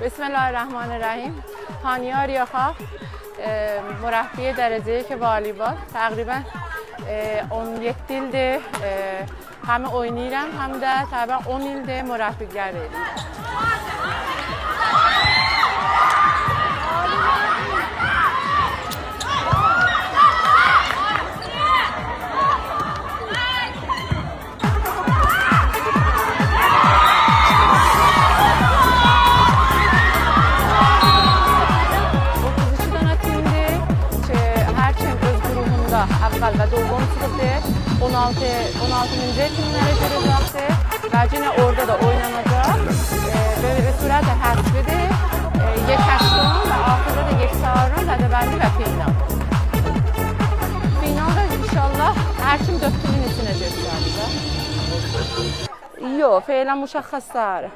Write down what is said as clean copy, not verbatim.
Bismillahirrahmanirrahim. Haniye Arıyaxaq, mürəbbiyə dərəcəyə ki voleybol. Təqribən 17 ildir həm oynayıram, həm də təqribən 10 ildir mürəbbiyə edirəm. Əvvəl və doğum çıxıbdır, 16-cı timlərə görəcəkdir və yine orada da oynanacaq. Böyle bir sürət həsbidir, yekəşdun və axırda da yeksarın, lədəbəndi və final. Finalda inşallah hər kim 4 günün içinə göstərir. Yox, feylən müşəxxəsləri.